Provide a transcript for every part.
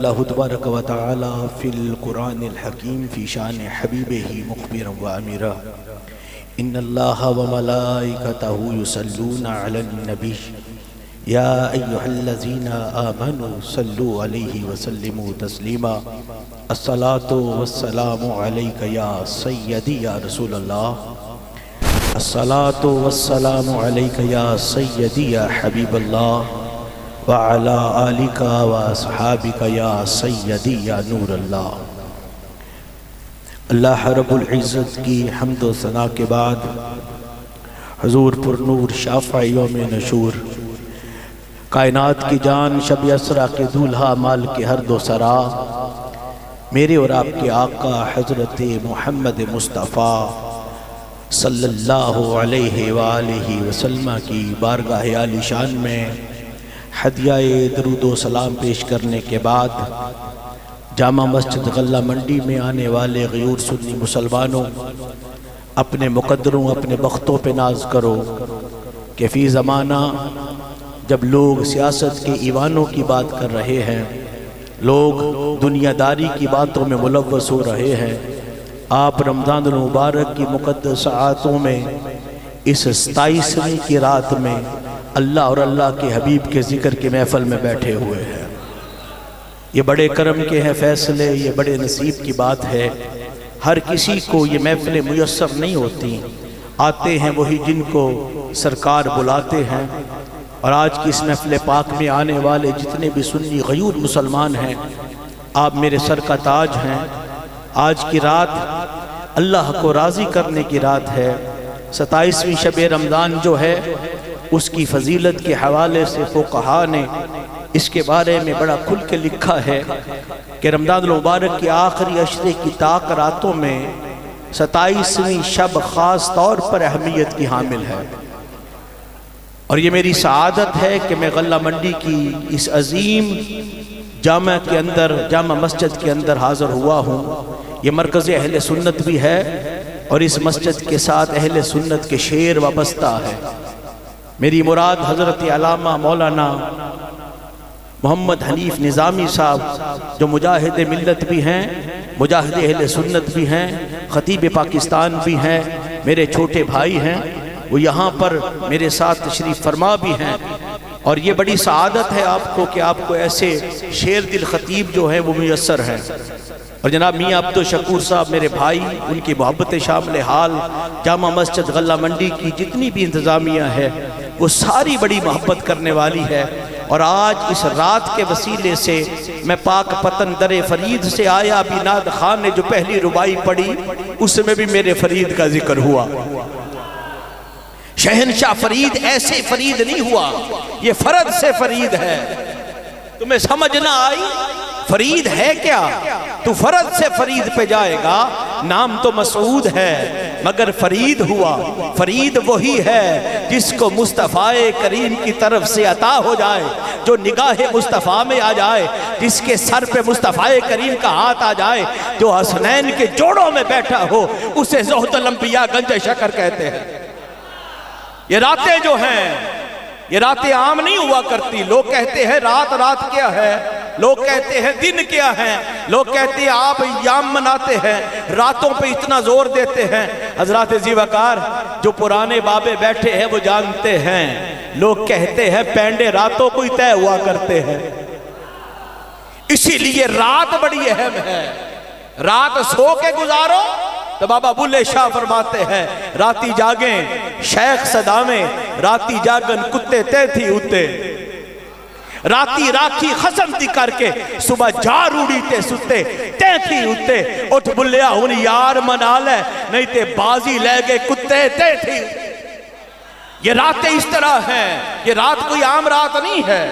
अल्लाहु तबारक व तआला फ़िल क़ुरानिल हकीम फ़ी शान हबीबिही मुख़बिरन व अमीरा इन्नल्लाहा व मलाइकतहु युसल्लूना अलन नबी या अय्युहल्लज़ीना आमनू सल्लू अलैहि व सल्लिमू तस्लीमा अस्सलातु वस्सलामु अलैका या सय्यदी या रसूलल्लाह अस्सलातु वस्सलामु अलैका या सय्यदी या हबीबल्लाह व अला आलिका व अस्हाबिका या सय्यदी या नूर अल्लाह। अल्लाह रब्बुल इज़्ज़त की हम्द व सना के बाद हुज़ूर पुरनूर शाफ़ई यौम नशूर कायनात की जान शब यसरा के दूल्हा माल के हर दो सरा मेरे और आपके आका हज़रत मोहम्मद मुस्तफ़ा सल्लल्लाहु अलैहि वालिहि वसल्लम की बारगाह आलिशान में हदियाए दरूद व सलाम पेश करने के बाद जामा मस्जिद गल्ला मंडी में आने वाले गयूर सुन्नी मुसलमानों, अपने मुकद्दरों अपने बख्तों पे नाज करो कि फ़ी ज़माना जब लोग सियासत के ईवानों की बात कर रहे हैं, लोग दुनियादारी की बातों में मुलव्वस हो रहे हैं, आप रमज़ान मुबारक की मुक़द्दस आयतों में इस 27वीं की रात में अल्लाह और अल्लाह के हबीब के ज़िक्र के महफ़ल में बैठे हुए हैं। ये बड़े करम के हैं फ़ैसले, ये बड़े नसीब की बात है। हर किसी को ये महफ़िलें मुयस्सर नहीं होती, आते हैं वही जिनको सरकार बुलाते हैं। और आज की इस महफ़िल पाक में आने वाले जितने भी सुन्नी गयूर मुसलमान हैं, आप मेरे सर का ताज हैं। आज की रात अल्लाह को राज़ी करने की रात है। 27वीं शब रमज़ान जो है उसकी फ़जीलत के हवाले से फ़ुक़हा ने इसके बारे में बड़ा खुल के लिखा है कि रमज़ान मुबारक की आखिरी अशरे की ताक रातों में 27वीं शब ख़ास तौर पर अहमियत की हामिल है। और ये मेरी सआदत है कि मैं गल्ला मंडी की इस अजीम जामा के अंदर, जामा मस्जिद के अंदर हाज़िर हुआ हूँ। ये मरकज़ अहले सुन्नत भी है और इस मस्जिद के साथ अहले सुन्नत के शेर वाबस्ता है। मेरी मुराद हज़रत अल्लामा मौलाना मोहम्मद हनीफ निज़ामी साहब जो मुजाहिद मिल्लत भी हैं, मुजाहिद अहले सुन्नत भी हैं, ख़तीब पाकिस्तान भी हैं, मेरे छोटे भाई हैं, वो यहाँ पर मेरे साथ तशरीफ़ फरमा भी हैं। और ये बड़ी सआदत है आपको कि आपको ऐसे शेर दिल ख़तीब जो हैं वो मुयस्सर हैं। और जनाब मियाँ अब्दुल शकूर साहब मेरे भाई, उनकी मोहब्बत शामिल हाल जामा मस्जिद गल्ला मंडी की जितनी भी इंतज़ामिया है वो सारी बड़ी मोहब्बत करने वाली है। और आज इस रात के वसीले से मैं पाक पतन दरे फरीद से आया बिनाद खान ने जो पहली रुबाई पढ़ी उसमें भी मेरे फरीद का जिक्र हुआ। शहनशाह फरीद ऐसे फरीद नहीं हुआ, ये फरद से फरीद है। तुम्हें समझ ना आई फरीद है क्या, तू फरद से फरीद पे जाएगा। नाम तो मसूद है मगर फरीद हुआ। फरीद वही है जिसको मुस्तफ़ाए करीम की तरफ से अता हो जाए, जो निगाहे मुस्तफ़ा में आ जाए, जिसके सर पे मुस्तफ़ाए करीम का हाथ आ जाए, जो हसनैन के जोड़ों में बैठा हो, उसे ज़ोहदुल अंबिया गंज शकर कहते हैं। ये रातें जो हैं ये रातें आम नहीं हुआ करती। लोग कहते हैं रात रात क्या है, लोग कहते हैं दिन क्या है, लोग कहते हैं आप याम मनाते हैं, रातों पे इतना जोर देते हैं। हजरत ज़ीवकार जो पुराने बाबे बैठे हैं वो जानते हैं, लोग कहते हैं पैंडे रातों को ही तय हुआ करते हैं। इसीलिए रात बड़ी अहम है। रात सो के गुजारो तो बाबा बुल्ले शाह फरमाते हैं राती जागें शेख सदामे, राती जागन कुत्ते तय थी उते, राती राखी खसम दी करके सुबह जा रूड़ी ते सुते तय थी उते। उठ बुल्लिया हुन यार मना ले नहीं ते बाजी ले गए कुत्ते तय थी। ये रातें इस तरह हैं, ये रात कोई आम रात नहीं है।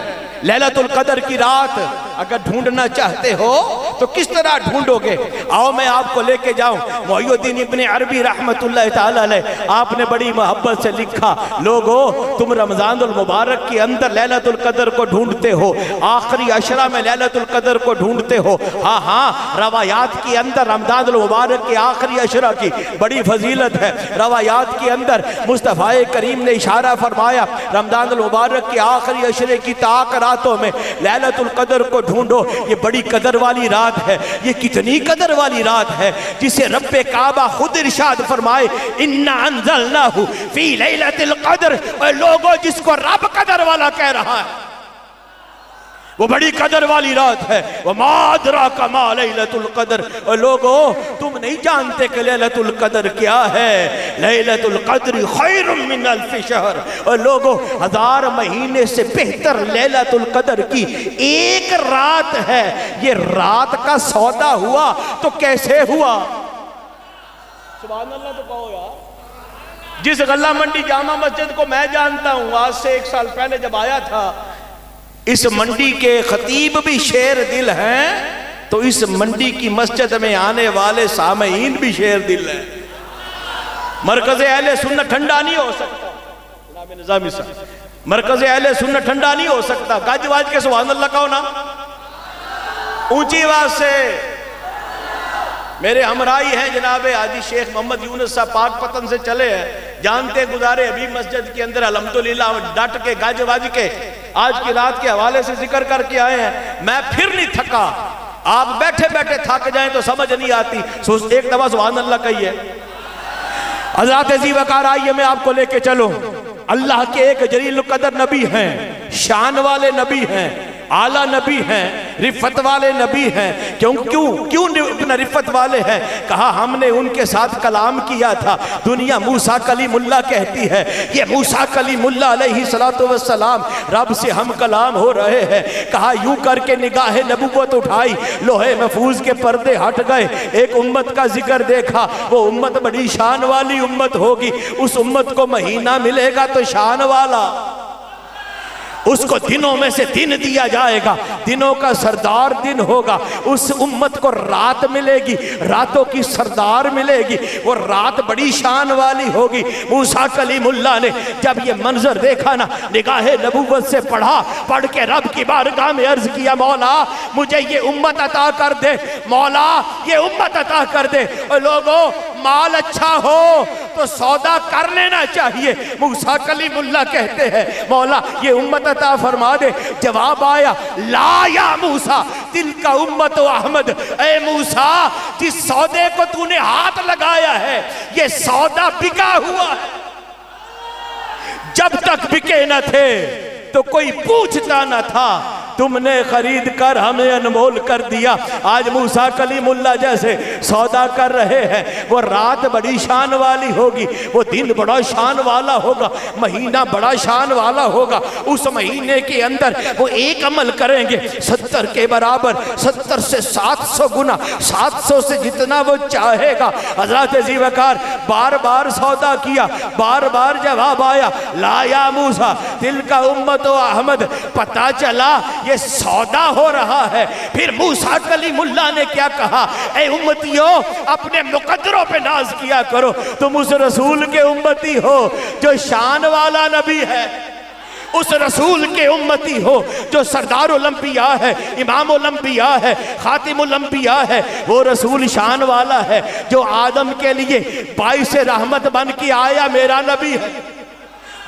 लैलतुल कदर की रात अगर ढूंढना चाहते हो तो किस तरह ढूंढोगे? आओ मैं आपको लेके जाऊं। मुहय्यिद्दीन इब्ने अरबी रहमतुल्लाह तआला अलैह आपने बड़ी मोहब्बत से लिखा, लोगो तुम रमजानुल मुबारक के अंदर लैलतुल कदर को ढूंढते हो, आखिरी अशरा में लैलतुल कदर को ढूंढते हो। हाँ हाँ, रवायात के अंदर रमजानुल मुबारक के आखिरी अशरा की बड़ी फजीलत है। रवायात के अंदर मुस्तफ़ा करीम ने इशारा फरमाया, रमजानुल मुबारक के आखिरी अशरे की ताक रातों में लैलतुल कदर को ढूंढो। ये बड़ी कदर वाली रात है। ये कितनी कदर वाली रात है जिसे रब्बे काबा खुद इरशाद फरमाए, इन्ना अंज़लनाहु फी लैलतिल कदर। और लोगों जिसको रब कदर वाला कह रहा है वो बड़ी कदर वाली रात है। वो मादरा कमा लैलतुल कदर। और लोगों तुम नहीं जानते कि लैलतुल कदर क्या है। लैलतुल कद्र खैरुम मिन अल्फि शहर। और लोगों 1000 महीने से बेहतर लैलतुल कदर की एक रात है। ये रात का सौदा हुआ तो कैसे हुआ? सुभान अल्लाह तो कहो यार। जिस गल्ला मंडी जामा मस्जिद को मैं जानता हूँ, आज से 1 साल पहले जब आया था, इस मंडी के खतीब भी शेर दिल हैं, तो इस मंडी की मस्जिद में आने वाले सामईन भी शेर दिल हैं। मरकज़ अहले सुन्नत ठंडा नहीं हो सकता। निज़ामी साहब, मरकज़ अहले सुन्नत ठंडा नहीं हो सकता। गज वाज के सुभान अल्लाह कहो ना, ऊंची आवाज से। मेरे हमराई हैं जनाबे हाजी शेख मोहम्मद यूनुस साहब, पाकपतन से चले हैं, जानते गुजारे अभी मस्जिद के अंदर अल्हम्दुलिल्लाह डट के गज वाज के आज की रात के हवाले से जिक्र करके आए हैं। मैं फिर नहीं थका। आप बैठे बैठे थक जाएं तो समझ नहीं आती। एक दफा सुभान अल्लाह कहिए। हज़रत अज़ी वक़ार आइए मैं आपको लेके चलूं। अल्लाह के एक जलील कदर नबी हैं, शान वाले नबी हैं, आला नबी हैं, रिफत वाले नबी हैं। क्यों क्यों क्यों रिफत वाले हैं? कहा हमने उनके साथ कलाम किया था। दुनिया मूसा कलीमुल्लाह कहती है, ये मूसा कलीमुल्लाह अलैहिस्सलातु वस्सलाम, रब से हम कलाम हो रहे हैं। कहा यूं करके निगाहे नबुव्वत उठाई, लोहे महफूज के पर्दे हट गए, एक उम्मत का जिक्र देखा। वो उम्मत बड़ी शान वाली उम्मत होगी। उस उम्मत को महीना मिलेगा तो शान वाला, उसको दिनों में से दिन दिया जाएगा, दिनों का सरदार दिन होगा। उस उम्मत को रात मिलेगी, रातों की सरदार मिलेगी। वो रात बड़ी शान वाली होगी। मूसा कलीमुल्लाह ने जब ये मंजर देखा ना, निगाहे नबूवत से पढ़ के रब की बारगाह में अर्ज किया, मौला मुझे ये उम्मत अता कर दे, मौला ये उम्मत अता कर दे। और लोगों माल अच्छा हो तो सौदा कर लेना चाहिए। मूसा कलीमुल्लाह कहते हैं, मौला ये उम्मत अता फरमा दे। जवाब आया, ला या मूसा दिल का उम्मत अहमद। ए मूसा, जिस सौदे को तूने हाथ लगाया है ये सौदा बिका हुआ है। जब तक बिके न थे तो कोई पूछता न था, तुमने खरीद कर हमें अनमोल कर दिया। आज मूसा कलीमुल्लाह जैसे सौदा कर रहे हैं। वो रात बड़ी शान वाली होगी, वो दिन बड़ा शान वाला होगा, महीना बड़ा शान वाला होगा। उस महीने के अंदर वो एक अमल करेंगे 70 के बराबर, 70 से 700 गुना, 700 से जितना वो चाहेगा। हज़रत अज़ी वक़ार बार बार सौदा किया, बार बार जवाब आया, ला या मूसा दिल का उम्मत अहमद। पता चला ये सौदा हो रहा है। फिर मूसा कलीमुल्लाह ने क्या कहा, ए उम्मतियों अपने मुकद्दरों पे नाज किया करो, तुम उस रसूल के उम्मती हो जो शान वाला नबी है, उस रसूल के उम्मती हो जो सरदारुल अंबिया है, इमामुल अंबिया है, खातिमुल अंबिया है। वो रसूल शान वाला है जो आदम के लिए बाइस रहमत बन के आया, मेरा नबी है।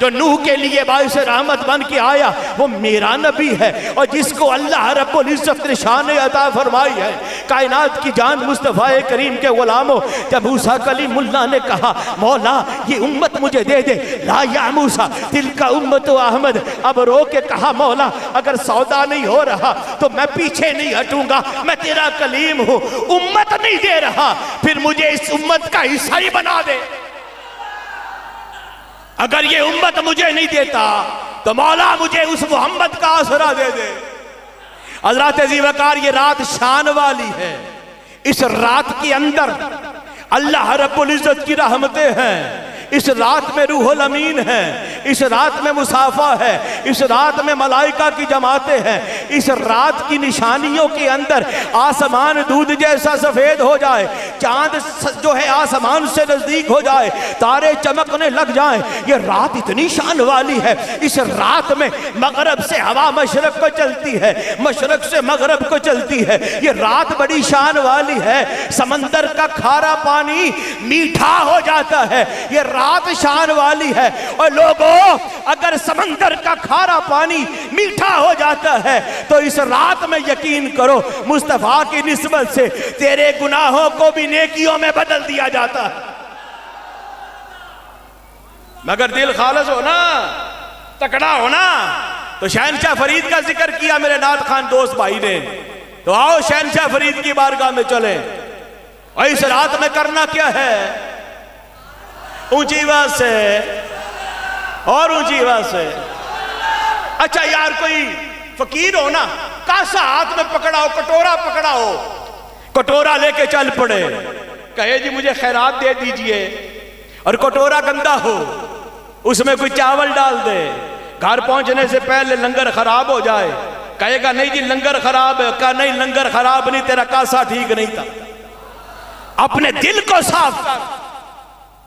जो नूह के लिए बाइस रहमत बन के आया वो मेरा नबी है। और जिसको अल्लाह रब्बुल इज्जत ने शान अता फरमाई है, कायनात की जान मुस्तफ़ा करीम के गुलामों, जब मूसा कलीमुल्लाह ने कहा, मौला ये उम्मत मुझे दे दे, ला या मूसा दिल का उम्मत अहमद। अब रो के कहा, मौला अगर सौदा नहीं हो रहा तो मैं पीछे नहीं हटूंगा, मैं तेरा कलीम हूँ। उम्मत नहीं दे रहा, फिर मुझे इस उम्मत का हिस्सा ही बना दे। अगर ये उम्मत मुझे नहीं देता तो मौला मुझे उस मोहम्मद का आसरा दे दे। हज़रत अज़ी वक़ार, ये रात शान वाली है। इस रात के अंदर अल्लाह रब्बुल इज़्ज़त की रहमतें हैं। इस रात में रूहुल अमीन है, इस रात में मुसाफा है, इस रात में मलाइका की जमातें हैं। इस रात की निशानियों के अंदर आसमान दूध जैसा सफेद हो जाए, चांद जो है आसमान से नजदीक हो जाए, तारे चमकने लग जाएं। ये रात इतनी शान वाली है। इस रात में मगरब से हवा मशरक को चलती है, मशरक से मगरब को चलती है। ये रात बड़ी शान वाली है। समंदर का खारा पानी मीठा हो जाता है। ये रात शान वाली है। और लोगों, अगर समंदर का खारा पानी मीठा हो जाता है तो इस रात में यकीन करो मुस्तफा की निस्बत से तेरे गुनाहों को भी नेकियों में बदल दिया जाता है। मगर दिल खालिस हो ना, तकड़ा हो ना। तो शहनशाह फरीद का जिक्र किया मेरे नात खान दोस्त भाई ने, तो आओ शहनशाह फरीद की बारगाह में चले। और इस रात में करना क्या है? ऊंची आवाज से और ऊंची आवाज से। अच्छा यार, कोई फकीर हो ना, कासा हाथ में पकड़ा हो, कटोरा पकड़ा हो, कटोरा लेके चल पड़े, कहे जी मुझे खैरात दे दीजिए, और कटोरा गंदा हो, उसमें कोई चावल डाल दे, घर पहुंचने से पहले लंगर खराब हो जाए, कहेगा नहीं जी लंगर खराब है। कहा नहीं, लंगर खराब नहीं, तेरा कासा ठीक नहीं था। अपने दिल को साफ कर,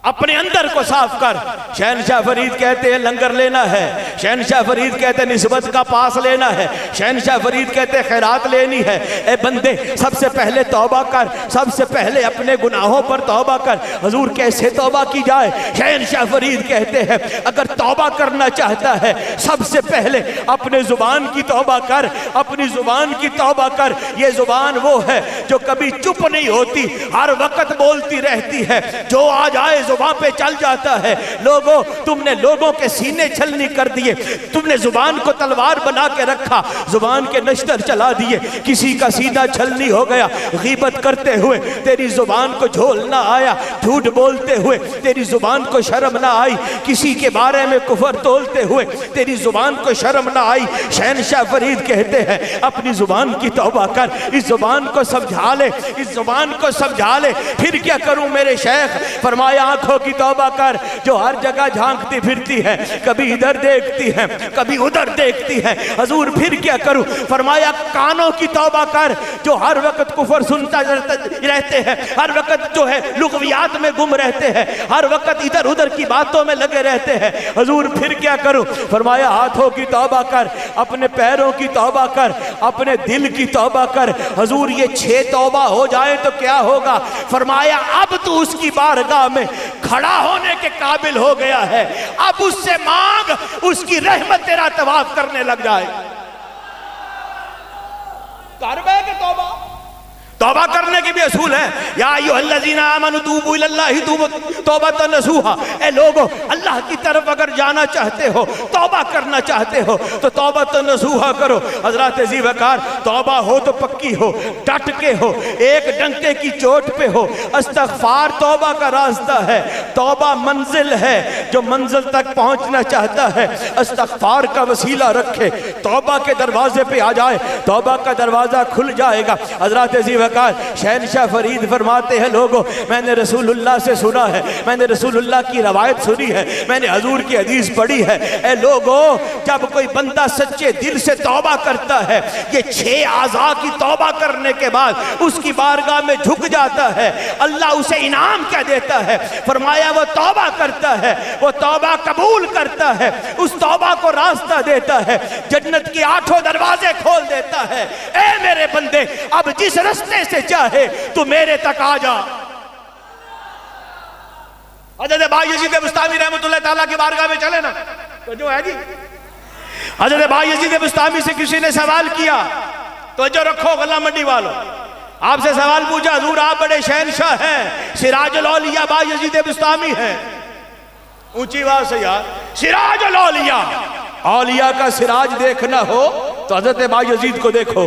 अपने अंदर को साफ कर। शहनशाह फरीद कहते हैं लंगर लेना है, शहनशाह फरीद कहते हैं निस्बत का पास लेना है, शहनशाह फरीद कहते हैं खैरात लेनी है। ए बंदे, सबसे पहले तौबा कर, सबसे पहले अपने गुनाहों पर तौबा कर। हुजूर कैसे तौबा की जाए? शहनशाह फरीद कहते हैं अगर तौबा करना चाहता है सबसे पहले अपने जुबान की तौबा कर, अपनी जुबान की तौबा कर। ये जुबान वो है जो कभी चुप नहीं होती, हर वक्त बोलती रहती है, जो आ जाए जुबान पे चल जाता है। लोगों, तुमने लोगों के सीने छलनी कर दिए, तुमने जुबान को तलवार बना के रखा, जुबान के नश्तर चला दिए, किसी का सीना छलनी हो गया। गीबत करते हुए तेरी जुबान को झोल ना आया, झूठ बोलते हुए तेरी जुबान को शर्म ना आई, किसी के बारे में कुफर तोलते हुए तेरी जुबान को शर्म ना आई। शहनशाह फरीद कहते हैं अपनी जुबान की तौबा कर, इस जुबान को समझा ले, इस जुबान को समझा ले। फिर क्या करूं मेरे शेख? फरमाया आंखों की तौबा कर जो हर जगह झांकती फिरती है, कभी इधर देखती है, कभी उधर देखती है। हुजूर फिर क्या करूं? फरमाया कानों की तौबा कर जो हर वक्त कुफर सुनता रहते हैं, हर वक्त जो है लुग़वियात में गुम रहते हैं, हर वक्त इधर उधर की बातों में लगे रहते हैं। हुजूर फिर क्या करूं? फरमाया हाथों की तौबा कर, अपने पैरों की तौबा कर, अपने दिल की तौबा कर। हुजूर ये 6 तौबा हो जाए तो क्या होगा? फरमाया अब तू उसकी बारगाह में खड़ा होने के काबिल हो गया है, अब उससे मांग, उसकी रहमत तेरा तवाफ करने लग जाए। कर बे के तौबा, तौबा करने के भी असूल है। या अय्युहल्लज़ीना आमनू तूबू इलल्लाहि तौबतन नसूहा। ए लोगो, अल्लाह की तरफ अगर जाना चाहते हो, तौबा करना चाहते हो तो तौबतन नसूहा करो। हज़रत ज़ीवकार, तौबा हो तो पक्की हो, डट के हो, एक डंके की चोट पे हो। इस्तग़फ़ार तौबा का रास्ता है, तौबा मंजिल है, जो मंजिल तक पहुंचना चाहता है इस्तग़फ़ार का वसीला रखे, तौबा के दरवाजे पे आ जाए, तौबा का दरवाजा खुल जाएगा। हज़रत ज़ीवकार शहनशाह फरीद फरमाते हैं लोगों, मैंने रसूलुल्लाह से सुना है, मैंने रसूलुल्लाह की रवायत सुनी है, मैंने हजूर की हदीस पढ़ी है। ए लोगों, जब कोई बंदा सच्चे दिल से तौबा करता है, ये 6 आज़ा की तौबा करने के बाद उसकी बारगाह में झुक जाता है, अल्लाह उसे इनाम क्या देता है? फरमाया वो तौबा करता है, वो तौबा कबूल करता है, उस तौबा को रास्ता देता है, जन्नत के 8 दरवाजे खोल देता है। ए मेरे बंदे, अब जिस रास्ते से चाहे तू मेरे तक आ जा। हज़रत बायज़ीद बुस्तामी रहमतुल्लाह ताला की बारगाह में चले ना, तो जो है जी, हज़रत बायज़ीद बुस्तामी से किसी ने सवाल किया, तो जो रखो गला मंडी वालों, आपसे सवाल पूछा, हुजूर आप बड़े शहनशाह हैं, सिराजुल औलिया बायज़ीद बुस्तामी हैं। ऊंची आवाज से यार, सिराजुल औलिया, औलिया का सिराज देखना हो तो हज़रत बायज़ीद को देखो,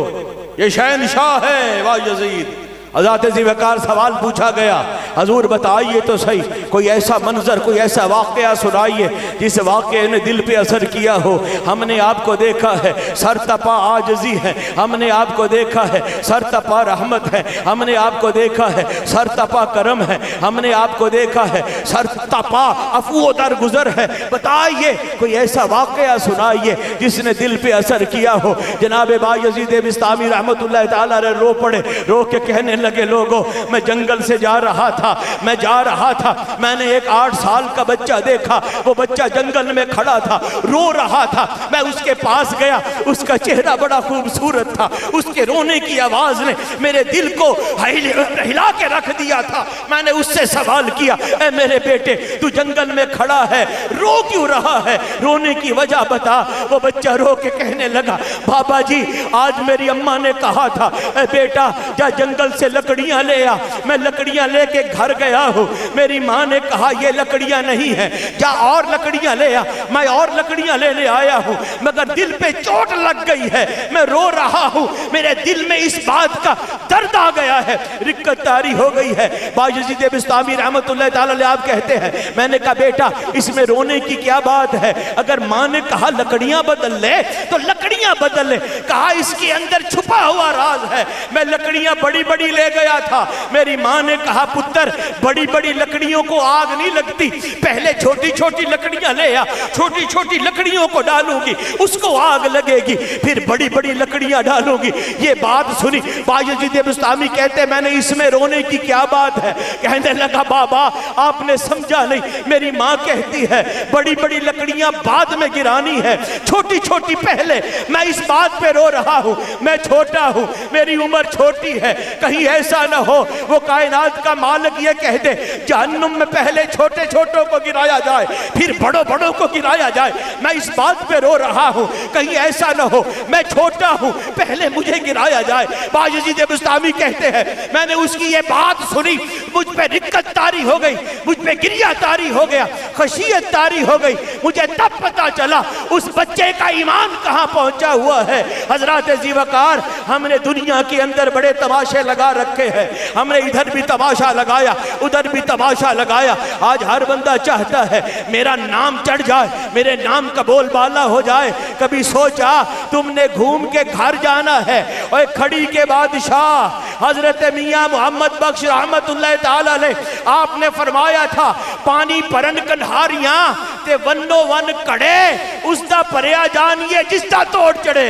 ये शहनशाह है बायज़ीद। हज़रत ज़ीवकार सवाल पूछा गया, हजूर बताइए तो सही, कोई ऐसा मंजर, कोई ऐसा वाक़या सुनाइए जिस वाक़े ने दिल पे असर किया हो। हमने आपको देखा है सर तपा आजजी है, हमने आपको देखा है सर तपा रहमत है, हमने आपको देखा है सर तपा करम है, हमने आपको देखा है सर तपा अफू दर गुजर है। बताइए कोई ऐसा वाक़या सुनाइए जिसने दिल पे असर किया हो। जनाब बायज़ीद बिस्तामी रहमतुल्लाह तआला अलैह रो पड़े, रो के कहने लगे, लोगों मैं जंगल से जा रहा था, मैं जा रहा था, मैंने एक 8 साल का बच्चा देखा, वो बच्चा जंगल में खड़ा था, रो रहा था, मैं उसके पास गया, उसका चेहरा बड़ा खूबसूरत था, उसके रोने की आवाज ने मेरे दिल को हिला के रख दिया था। मैंने उससे सवाल किया, ऐ मेरे बेटे तू जंगल में खड़ा है, रो क्यों रहा है, रोने की वजह बता। वो बच्चा रो के कहने लगा, बाबा जी आज मेरी अम्मा ने कहा था, ऐ बेटा जा जंगल से लकड़ियां ले आ। मैं लकड़ियां लेके घर गया हूँ, मेरी माँ ने कहा ये लकड़ियां नहीं है, जा और लकड़ियां ले आ। मैं और लकड़ियां लेने आया हूँ, मगर दिल पे चोट लग गई है, मैं रो रहा हूँ, मेरे दिल में इस बात का दर्द आ गया है, रिक्कत तारी हो गई है। बायज़ीद बिस्तामी रहमतुल्लाह तआला अलैह आप कहते हैं, मैंने कहा बेटा इसमें रोने की क्या बात है, अगर माँ ने कहा लकड़ियां बदल ले तो लकड़ियां बदल ले। कहा इसके अंदर छुपा हुआ राज है। मैं लकड़ियां बड़ी बड़ी ले गया था, मेरी माँ ने कहा पुत्र बड़ी बड़ी लकड़ियों को आग नहीं लगती, पहले छोटी छोटी लकड़ियां ले आ, छोटी छोटी लकड़ियों को डालूंगी उसको आग लगेगी, फिर बड़ी बड़ी लकड़ियां डालूंगी। ये बात सुनी बायज़ीद बिस्तामी कहते मैंने इसमें रोने की क्या बात है। कहने लगा बाबा आपने समझा नहीं, मेरी माँ कहती है बड़ी बड़ी लकड़ियां बाद में गिरानी है, छोटी छोटी पहले। मैं इस बात पे रो रहा हूँ, मैं छोटा हूँ, मेरी उम्र छोटी है, कहीं ऐसा ना हो वो कायनात का मालिक ये कह दे जहन्नुम में पहले छोटे छोटों को गिराया जाए फिर बड़ों बड़ों को गिराया जाए। मैं इस बात पे रो रहा हूँ, कहीं ऐसा ना हो मैं छोटा हूँ पहले मुझे गिराया जाए। बायज़ीद बिस्तामी कहते हैं मैंने उसकी ये बात सुनी, मुझ पे रिक्कत तारी हो गई, मुझ पे गिरिया तारी हो गया, खशियत तारी हो गई। मुझे तब पता चला उस बच्चे का ईमान कहाँ पहुंचा हुआ है। हजरत ज़ीवकार हमने दुनिया के अंदर बड़े तमाशे लगा रखे हैं, हमने इधर भी तमाशा लगाया उधर भी तमाशा लगाया। आज हर बंदा चाहता है मेरा नाम चढ़ जाए, मेरे नाम का बोलबाला हो जाए। कभी सोचा तुमने घूम के घर जाना है और खड़ी के बादशाह हजरत मियाँ मोहम्मद बख्श रहमतुल्लाह तआला अलैह आपने फरमाया था पानी परन कन्हारियां ते वनो वन कड़े उसका परया जानिए जिसका तोड़ चढ़े।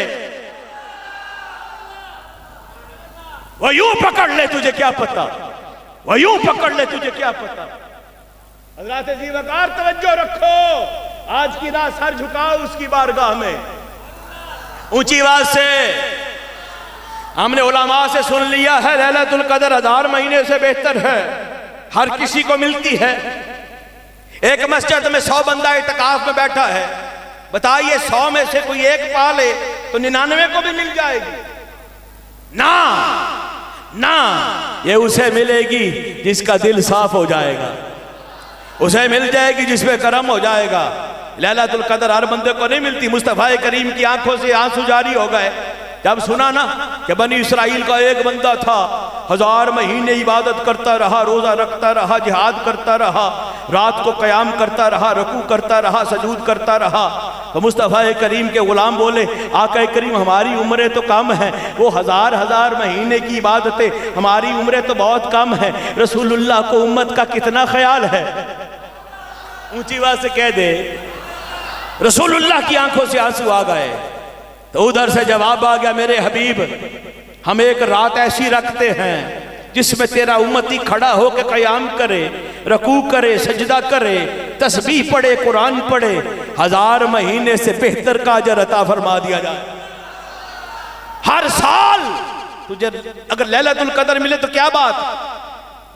वो यूं पकड़ ले तुझे क्या पता, वो यूं पकड़ ले तुझे क्या पता। हज़रत ज़ीवकार तवज्जो रखो, आज की रात सर झुकाओ उसकी बारगाह में ऊंची आवाज से। हमने उलमा से सुन लिया है लैलतुल कदर 1000 महीने से बेहतर है, हर किसी को मिलती है। एक मस्जिद में 100 बंदा इत्तिकाफ में बैठा है, बताइए 100 में से कोई एक पाले तो 99 को भी मिल जाएगी ना। ना, ये उसे मिलेगी जिसका दिल साफ हो जाएगा, उसे मिल जाएगी जिसमें करम हो जाएगा। लैलतुल कदर हर बंदे को नहीं मिलती। मुस्तफ़ा करीम की आंखों से आंसू जारी हो गए जब सुना ना कि बनी इसराइल का एक बंदा था 1000 महीने इबादत करता रहा, रोज़ा रखता रहा, जिहाद करता रहा, रात को क़याम करता रहा, रुकू करता रहा, सजूद करता रहा। तो मुस्तफ़ा करीम के ग़ुलाम बोले आका करीम हमारी उम्रें तो कम हैं, वो 1000 महीने की इबादतें, हमारी उम्रें तो बहुत कम है, रसूलुल्लाह को उम्मत का कितना ख्याल है। ऊंची आवाज़ से कह दे रसूलुल्लाह की आंखों से आंसू आ गए। तो उधर से जवाब आ गया मेरे हबीब हम एक रात ऐसी रखते हैं जिसमें तेरा उम्मती खड़ा होकर क़याम करे, रकू करे, सजदा करे, तस्बीह पढ़े, कुरान पढ़े, 1000 महीने से बेहतर का अजर अता फरमा दिया जाए। हर साल तुझे अगर लैलतुल कदर मिले तो क्या बात।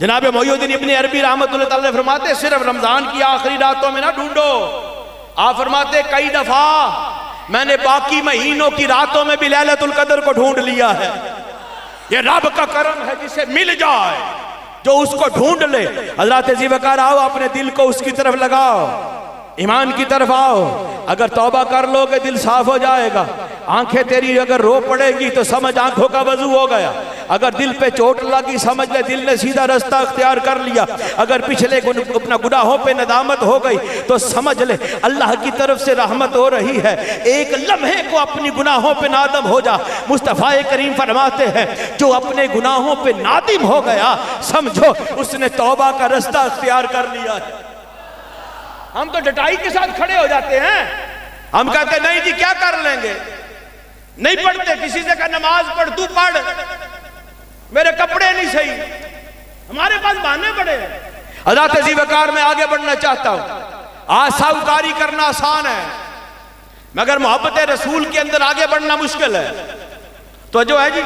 जनाब मोइनुद्दीन इब्न अरबी रहमतुल्लाह तआला फरमाते सिर्फ रमजान की आखिरी रातों में ना ढूंढो, आप फरमाते कई दफा मैंने बाकी महीनों की रातों में भी लैलतुल कदर को ढूंढ लिया है। ये रब का करम है जिसे मिल जाए, जो उसको ढूंढ ले। हज़रत ज़ीवकार आओ अपने दिल को उसकी तरफ लगाओ, ईमान की तरफ आओ। अगर तौबा कर लोगे दिल साफ हो जाएगा। आंखें तेरी अगर रो पड़ेगी तो समझ आंखों का वजू हो गया। अगर दिल पे चोट लगी समझ ले दिल ने सीधा रास्ता अख्तियार कर लिया। अगर पिछले अपना गुनाहों पे नदामत हो गई तो समझ ले अल्लाह की तरफ से रहमत हो रही है। एक लम्हे को अपनी गुनाहों पे नादम हो जा। मुस्तफ़ा करीम फरमाते हैं जो अपने गुनाहों पे नादिम हो गया समझो उसने तौबा का रास्ता अख्तियार कर लिया है। हम तो डटाई के साथ खड़े हो जाते हैं, हम कहते नहीं जी क्या कर लेंगे, नहीं पढ़ते, किसी से कहा नमाज पढ़, तू पढ़, मेरे कपड़े नहीं सही, हमारे पास बहाने पड़े हैं। हज़रत अज़ी वक़ार में आगे बढ़ना चाहता हूं। आज साहूकारी करना आसान है मगर मोहब्बत रसूल के अंदर आगे बढ़ना मुश्किल है। तो जो है जी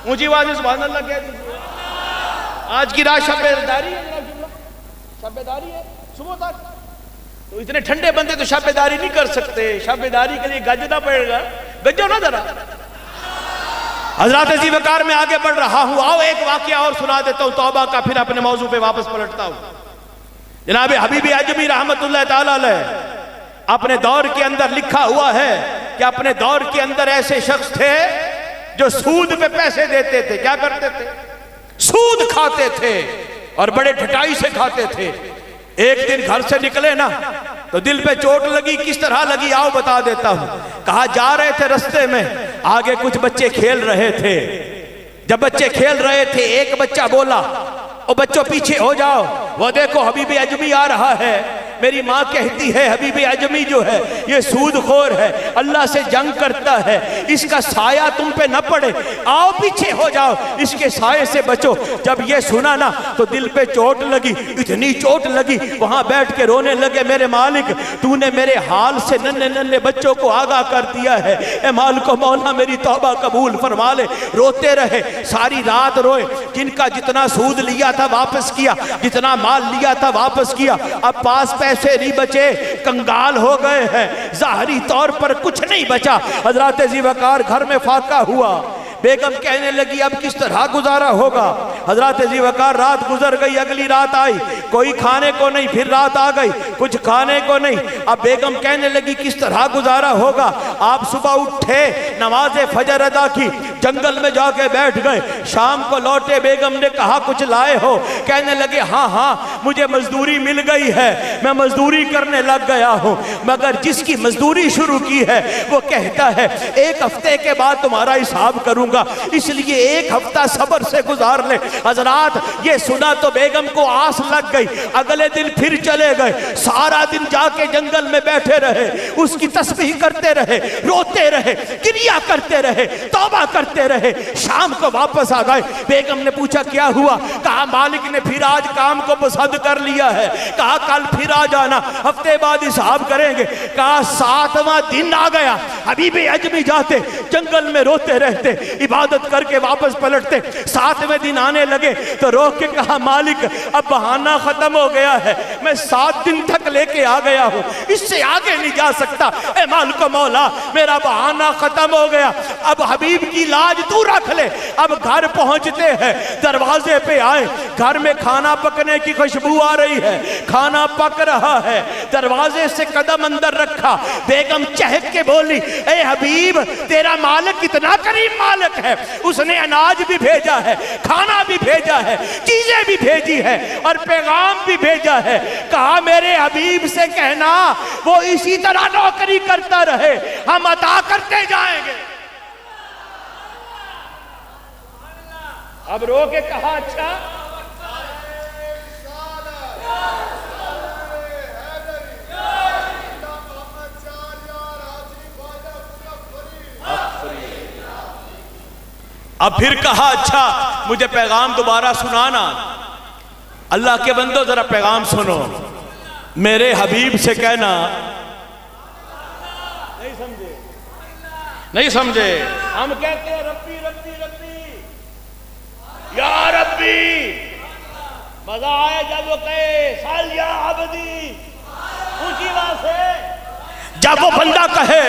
ऊंची आवाज में सुभान अल्लाह कह दीजिए। आज की रात शब-ए-दारी है, शब-ए-दारी है सुबह तक, तो इतने ठंडे बंदे तो शब-ए-दारी नहीं कर सकते। शब-ए-दारी के लिए गजना पड़ेगा, गजो ना जरा। हज़रत अज़ी वक़ार में आगे बढ़ रहा हूं। आओ एक वाक़या और सुना देता हूं तौबा का, फिर अपने मौजू पे वापस पलटता हूं। जनाब हबीब अजमी रहमतुल्लाह ताला अलैह अपने दौर के अंदर लिखा हुआ है कि अपने दौर के अंदर ऐसे शख्स थे जो सूद पे पैसे देते थे। क्या करते थे? सूद खाते थे और बड़े ढटाई से खाते थे। एक दिन घर से निकले ना तो दिल पे चोट लगी। किस तरह लगी आओ बता देता हूं। कहा जा रहे थे रास्ते में, आगे कुछ बच्चे खेल रहे थे। जब बच्चे खेल रहे थे एक बच्चा बोला ओ बच्चों पीछे हो जाओ, वो देखो हबीब अजमी आ रहा है। मेरी माँ कहती है हबीब अजमी जो है ये सूदखोर है, अल्लाह से जंग करता है, इसका साया तुम पे न पड़े, आओ पीछे हो जाओ, इसके साये से बचो। जब ये सुना ना तो दिल पे चोट लगी, इतनी चोट लगी वहां बैठ के रोने लगे। मेरे मालिक तूने मेरे हाल से नन्हे नन्हे बच्चों को आगाह कर दिया है। ए मालिक मौला मेरी तौबा कबूल फरमा ले। रोते रहे, सारी रात रोए। जिनका जितना सूद लिया था वापस किया, जितना माल लिया था वापस किया। अब पास पैसे नहीं बचे, कंगाल हो गए हैं, ज़ाहरी तौर पर कुछ नहीं बचा। हज़रत अज़ी वक़ार घर में फाका हुआ। बेगम कहने लगी अब किस तरह गुजारा होगा। हज़रत अज़ी वक़ार रात गुजर गई, अगली रात आई, कोई खाने को नहीं, फिर रात आ गई, कुछ खाने को नहीं। अब बेगम कहने लगी किस तरह गुजारा होगा। आप सुबह उठे, नमाज फजर अदा की, जंगल में जाके बैठ गए। शाम को लौटे, बेगम ने कहा कुछ लाए हो? कहने लगे हाँ हाँ मुझे मजदूरी मिल गई है, मैं मजदूरी करने लग गया हूँ। मगर जिसकी मजदूरी शुरू की है वो कहता है एक हफ्ते के बाद तुम्हारा हिसाब करूँ, इसलिए एक हफ्ता सब्र से गुजार ले। हजरात ये सुना तो बेगम को आस लग गई। अगले दिन फिर चले गए, सारा दिन जाके जंगल में बैठे रहे, उसकी तस्बीह करते रहे, रोते रहे, क्रिया करते रहे, तौबा करते रहे। शाम को वापस आ गए। बेगम ने पूछा क्या हुआ? कहा मालिक ने फिर आज काम को पसंद कर लिया है। कहा कल फिर आ जाना, हफ्ते बाद हिसाब करेंगे। कहा 7वां दिन आ गया, हबीब अजमी जाते जंगल में रोते रहते, इबादत करके वापस पलटते। 7वें दिन आने लगे तो रोक के कहा मालिक अब बहाना खत्म हो गया है, मैं 7 दिन तक लेके आ गया हूँ, इससे आगे नहीं जा सकता। ए मालिक मौला मेरा बहाना खत्म हो गया, अब हबीब की लाज तू रख ले। अब घर पहुंचते हैं, दरवाजे पे आए, घर में खाना पकने की खुशबू आ रही है, खाना पक रहा है। दरवाजे से कदम अंदर रखा, बेगम चहक के बोली ए हबीब तेरा मालिक कितना करीम मालिक है, उसने अनाज भी भेजा है, खाना भी भेजा है, चीजें भी भेजी है और पैगाम भी भेजा है। कहा मेरे हबीब से कहना वो इसी तरह नौकरी करता रहे, हम अता करते जाएंगे। अब रो के कहा अच्छा अब फिर कहा अच्छा मुझे पैगाम दोबारा सुनाना। अल्लाह के बंदो जरा पैगाम सुनो, मेरे हबीब से कहना। नहीं समझे? नहीं समझे? हम कहते हैं रब्बी रब्बी रब्बी या रब्बी, मजा आए जब वो कहे साल या अबदी, ऊंची आवाज से जब वो बंदा कहे।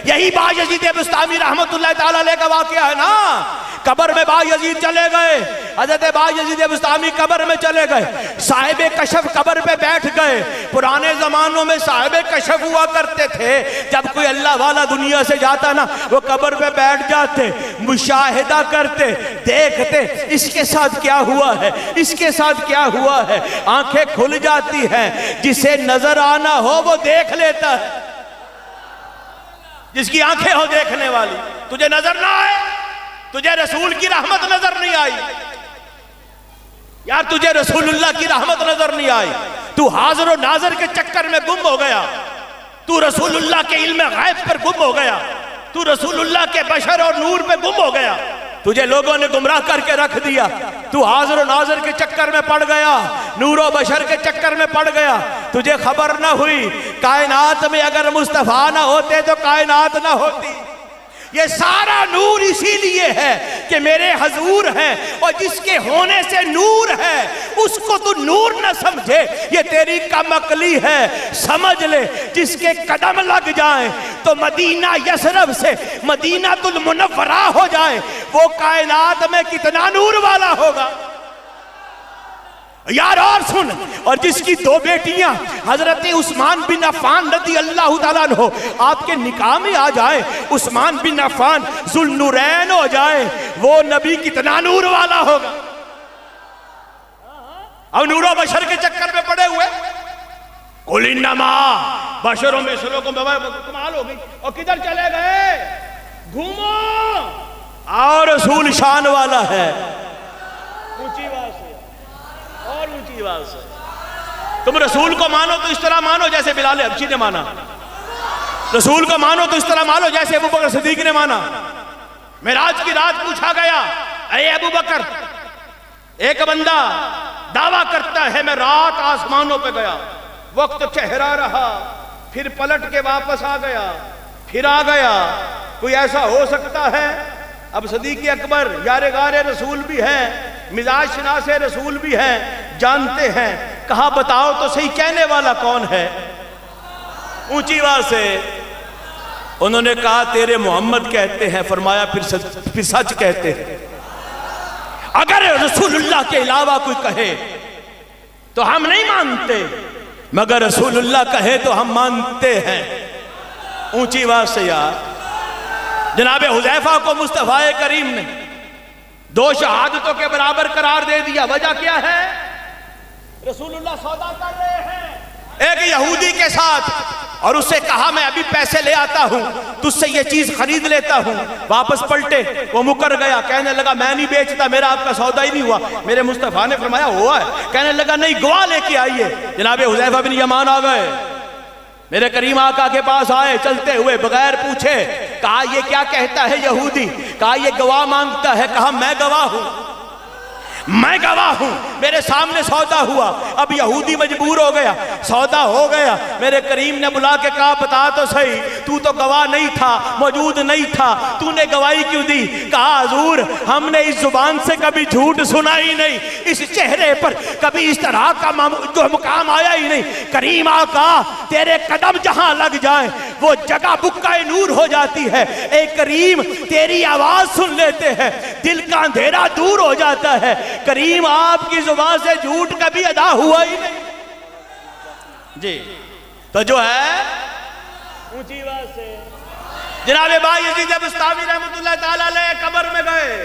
यही बायजीद बुस्तामी रहमतुल्लाह ताला अलैह का वाकया है ना। कब्र में बायजीद चले गए, हजरत बायजीद बुस्तामी कब्र में चले गए, साहिब कशफ कब्र पे बैठ गए। पुराने जमानों में साहिब कशफ हुआ करते थे, जब कोई अल्लाह वाला दुनिया से जाता ना, वो कब्र पे बैठ जाते, मुशाहिदा करते, देखते इसके साथ क्या हुआ है, इसके साथ क्या हुआ है। आंखें खुल जाती हैं, जिसे नजर आना हो वो देख लेता है, जिसकी आंखें हो देखने वाली। तुझे नजर ना आए, तुझे रसूल की रहमत नजर नहीं आई यार, तुझे रसूलुल्लाह की रहमत नजर नहीं आई, तू हाजिर और नाज़िर के चक्कर में गुम हो गया, तू रसूलुल्लाह के इल्म गैब पर गुम हो गया, तू रसूलुल्लाह के बशर और नूर पे गुम हो गया, तुझे लोगों ने गुमराह करके रख दिया, तू हाजिर और नाज़िर के चक्कर में पड़ गया, नूर और बशर के चक्कर में पड़ गया, तुझे खबर ना हुई। कायनात में अगर मुस्तफ़ा ना होते तो कायनात ना होती। ये सारा नूर इसीलिए है कि मेरे हजूर हैं, और जिसके होने से नूर है उसको तू नूर न समझे, ये तेरी कमअक्ली है। समझ ले, जिसके कदम लग जाए तो मदीना यसरफ से मदीना तुल मुनव्वरा हो जाए, वो कायनात में कितना नूर वाला होगा यार। और सुन, और जिसकी दो बेटियां हजरत उस्मान बिन अफ़्फ़ान रज़ी अल्लाह तआला अन्हु आपके निकाह में आ जाए, उस्मान बिन अफ़्फ़ान ज़ुल्नुरैन हो जाए, वो नबी कितना नूर वाला होगा। अब नूरो बशर के चक्कर में पड़े हुए, कुल इन्नमा बशरों में कमाल हो गई, और किधर चले गए, घूमो। और रसूल शान वाला है, ऊंची आवाज से और ऊंची आवाज से। तुम रसूल को मानो तो इस तरह मानो जैसे बिलाल हबशी ने माना, रसूल को मानो तो इस तरह मानो जैसे अबू बकर सिद्दीक ने माना। मेराज की रात पूछा गया, अरे अबू बकर, एक बंदा दावा करता है मैं रात आसमानों पे गया, वक्त ठहरा रहा, फिर पलट के वापस आ गया, फिर आ गया, कोई ऐसा हो सकता है? अब सदीक़ अकबर यारे गारे रसूल भी है, मिजाज शनासे रसूल भी है, जानते हैं। कहा बताओ तो सही, कहने वाला कौन है? ऊंची आवाज से उन्होंने कहा तेरे मोहम्मद कहते हैं। फरमाया फिर सच कहते हैं। अगर रसूलुल्लाह के अलावा कोई कहे तो हम नहीं मानते, मगर रसूलुल्लाह कहे तो हम मानते हैं। ऊंची आवाज से यार। जनाबे हुज़ैफा को मुस्तफ़ा करीम ने 2 शहादतों के बराबर करार दे दिया। वजह क्या है? रसूलुल्लाह सौदा कर रहे हैं एक यहूदी के साथ, और उससे कहा मैं अभी पैसे ले आता हूं, तुझसे ये चीज खरीद लेता हूं। वापस पलटे, वो मुकर गया, कहने लगा मैं नहीं बेचता, मेरा आपका सौदा ही नहीं हुआ। मेरे मुस्तफ़ा ने फरमाया हुआ है। कहने लगा नहीं, गवाह लेके आइए। जनाबे हुज़ैफा बिन यमान आ गए, मेरे करीम आका के पास आए चलते हुए, बगैर पूछे। कहा ये क्या कहता है यहूदी? कहा ये गवाह मांगता है। कहा मैं गवाह हूं, मैं गवाह हूं, मेरे सामने सौदा हुआ। अब यहूदी मजबूर हो गया, सौदा हो गया। मेरे करीम ने बुला के कहा बता तो सही, तू तो गवाह नहीं था, मौजूद नहीं था, तूने गवाही क्यों दी? कहा हुजूर हमने इस जुबान से कभी झूठ सुना ही नहीं, इस चेहरे पर कभी इस तरह का जो मुकाम आया ही नहीं। करीम आका तेरे कदम जहां लग जाए वो जगह बुक्का नूर हो जाती है। ए करीम तेरी आवाज सुन लेते हैं, दिल का अंधेरा दूर हो जाता है। करीम आपकी जुबान से झूठ कभी अदा हुआ ही नहीं जी। तो जो है ऊंची आवाज से जनाब बायजीद बुस्तामी रहमतुल्लाह ताला अलैह कब्र में गए,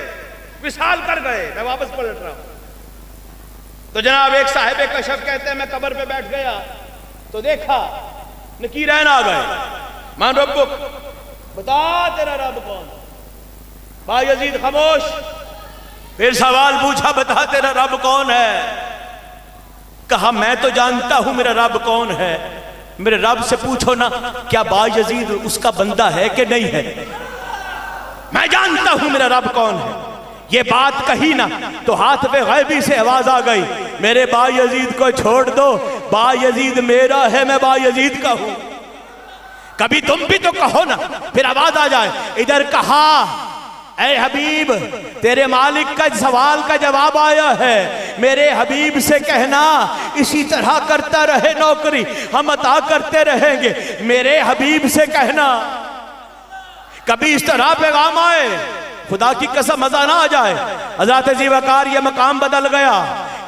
विसाल कर गए। मैं वापस पलट रहा हूं। तो जनाब एक साहिब कशफ कहते हैं मैं कब्र पे बैठ गया तो देखा नकीरैन आ गए। मान रब्बुक, बता तेरा रब कौन? बायजीद खामोश। फिर सवाल पूछा बता तेरा रब कौन है? कहा मैं तो जानता हूं मेरा रब कौन है, मेरे रब से पूछो ना क्या बायजीद उसका बंदा है कि नहीं है। मैं जानता हूं मेरा रब कौन है। ये बात कही ना तो हाथ पे गैबी से आवाज आ गई, मेरे बायजीद को छोड़ दो, बायजीद मेरा है, मैं बायजीद का हूं। कभी तुम भी तो कहो ना, फिर आवाज आ जाए इधर। कहा ऐ हबीब तेरे मालिक का सवाल का जवाब आया है, मेरे हबीब से कहना इसी तरह करता रहे नौकरी, हम अता करते रहेंगे। मेरे हबीब से कहना कभी इस तरह पैगाम आए खुदा की कसम मजा ना आ जाए। हज़रत अज़ी वक़ार ये मकाम बदल गया,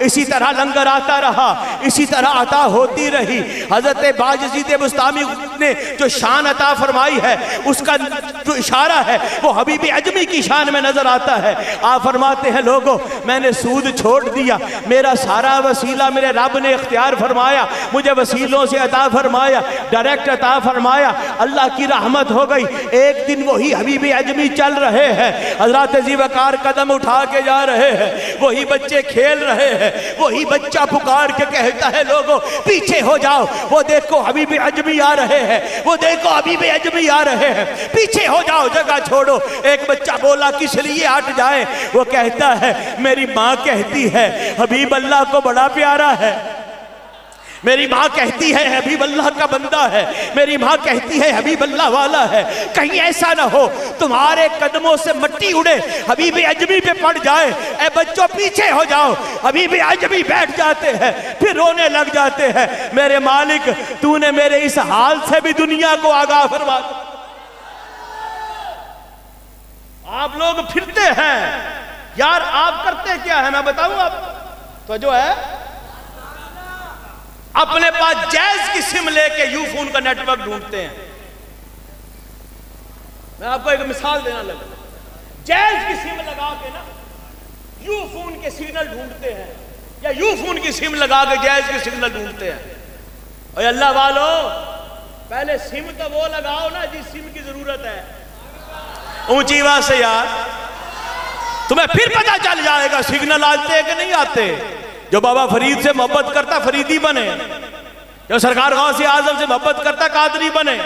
इसी तरह लंगर आता रहा, इसी तरह अता होती रही। हज़रत बायज़ीद बुस्तामी ने जो शान अता फरमाई है उसका जो इशारा है वो हबीब अजमी की शान में नजर आता है। आप फरमाते हैं लोगों मैंने सूद छोड़ दिया, मेरा सारा वसीला मेरे रब ने इख्तियार फरमाया, मुझे वसीलों से अता फरमाया, डायरेक्ट अता फरमाया, अल्लाह की रहमत हो गई। एक दिन वही हबीब अजमी चल रहे हैं, हज़रत अज़ी वक़ार कदम उठा के जा रहे हैं, वही बच्चे खेल रहे हैं, वही बच्चा पुकार के कहता है लोगों पीछे हो जाओ, वो देखो हबीब अजमी आ रहे हैं, वो देखो हबीब अजमी आ रहे हैं, पीछे हो जाओ, जगह छोड़ो। एक बच्चा बोला किस लिए हट जाए? वो कहता है मेरी माँ कहती है हबीब अल्लाह को बड़ा प्यारा है, मेरी माँ कहती है हबीब अल्लाह का बंदा है, मेरी माँ कहती है हबीब अल्लाह वाला है। कहीं ऐसा ना हो तुम्हारे कदमों से मिट्टी उड़े, हबीब अजमी पे पड़ जाए। ए बच्चों पीछे हो जाओ। हबीब अजमी बैठ जाते हैं, फिर रोने लग जाते हैं, मेरे मालिक तूने मेरे इस हाल से भी दुनिया को आगाह फरमा। आप लोग फिरते हैं यार, आप करते क्या है मैं बताऊं? आप तो जो है अपने पास जैज की सिम लेके यू फोन का नेटवर्क ढूंढते हैं। मैं आपको एक मिसाल देना लगा, जैज की सिम लगा के ना यू फोन के सिग्नल ढूंढते हैं, या यू फोन की सिम लगा के जैज के सिग्नल ढूंढते हैं। और अल्लाह वालों पहले सिम तो वो लगाओ ना जिस सिम की जरूरत है। ऊंची आवाज से यार, तुम्हें फिर पता चल जाएगा सिग्नल आते हैं कि नहीं आते। जो बाबा फरीद से मोहब्बत करता फरीदी बने, जो सरकार गौसे आजम से मोहब्बत करता कादरी बने,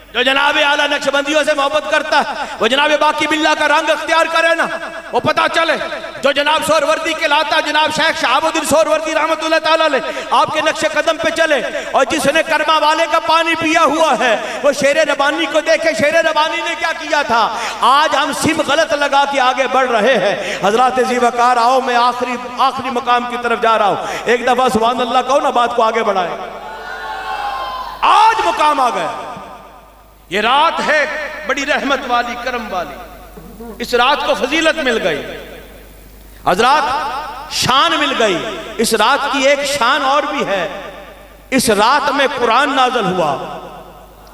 जो जनाब आला नक्शबंदियों से मोहब्बत करता वो जनाब बाकी बिल्ला का रंग अख्तियार करे ना, वो पता चले। जो जनाब सोहरवर्दी के लाता जनाब शेख शहाबुद्दीन सोहरवर्दी रहमतुल्लाह ताला अलैह आपके नक्शे कदम पे चले, और जिसने कर्मा वाले का पानी पिया हुआ है वो शेर रबानी को देखे, शेर रबानी ने क्या किया था। आज हम सिम गलत लगा के आगे बढ़ रहे हैं। हजरत अज़ी वक़ार आओ, मैं आखिरी मकाम की तरफ जा रहा हूं। एक दफा सुभान अल्लाह कहो ना, बात को आगे बढ़ाए। आज मुकाम आ गया, ये रात है बड़ी रहमत वाली करम वाली, इस रात को फजीलत मिल गई, हजरात शान मिल गई। इस रात की एक शान और भी है, इस रात में कुरान नाज़िल हुआ।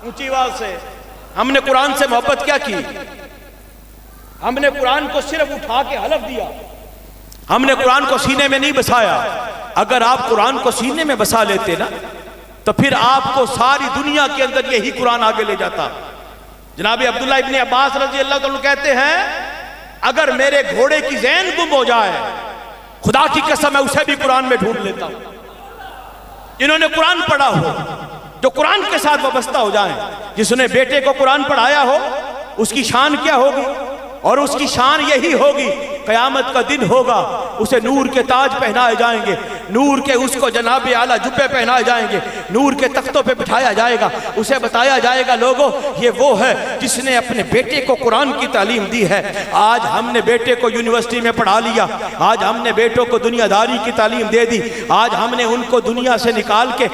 ऊंची आवाज से हमने कुरान से मोहब्बत क्या की? हमने कुरान को सिर्फ उठा के हलफ दिया, हमने कुरान को सीने में नहीं बसाया। अगर आप कुरान को सीने में बसा लेते ना तो फिर आपको सारी दुनिया के अंदर यही कुरान आगे ले जाता। जनाब अब्दुल्लाह इब्ने अब्बास रज़ी अल्लाह तआला कहते हैं अगर मेरे घोड़े की ज़ैन गुम हो जाए, खुदा की कसम है उसे भी कुरान में ढूंढ लेता हूं। जिन्होंने कुरान पढ़ा हो, जो कुरान के साथ वाबस्ता हो जाए, जिसने बेटे को कुरान पढ़ाया हो उसकी शान क्या होगी? और उसकी शान यही होगी, क़यामत का दिन होगा उसे नूर के ताज पहनाए जाएंगे, नूर के उसको जनाब आला जुब्बे पहनाए जाएंगे, नूर के तख्तों पे बिठाया जाएगा, उसे बताया जाएगा लोगों ये वो है जिसने अपने बेटे को कुरान की तालीम दी है। आज हमने बेटे को यूनिवर्सिटी में पढ़ा लिया, आज हमने बेटों को दुनियादारी की तालीम दे दी, आज हमने उनको दुनिया से निकाल के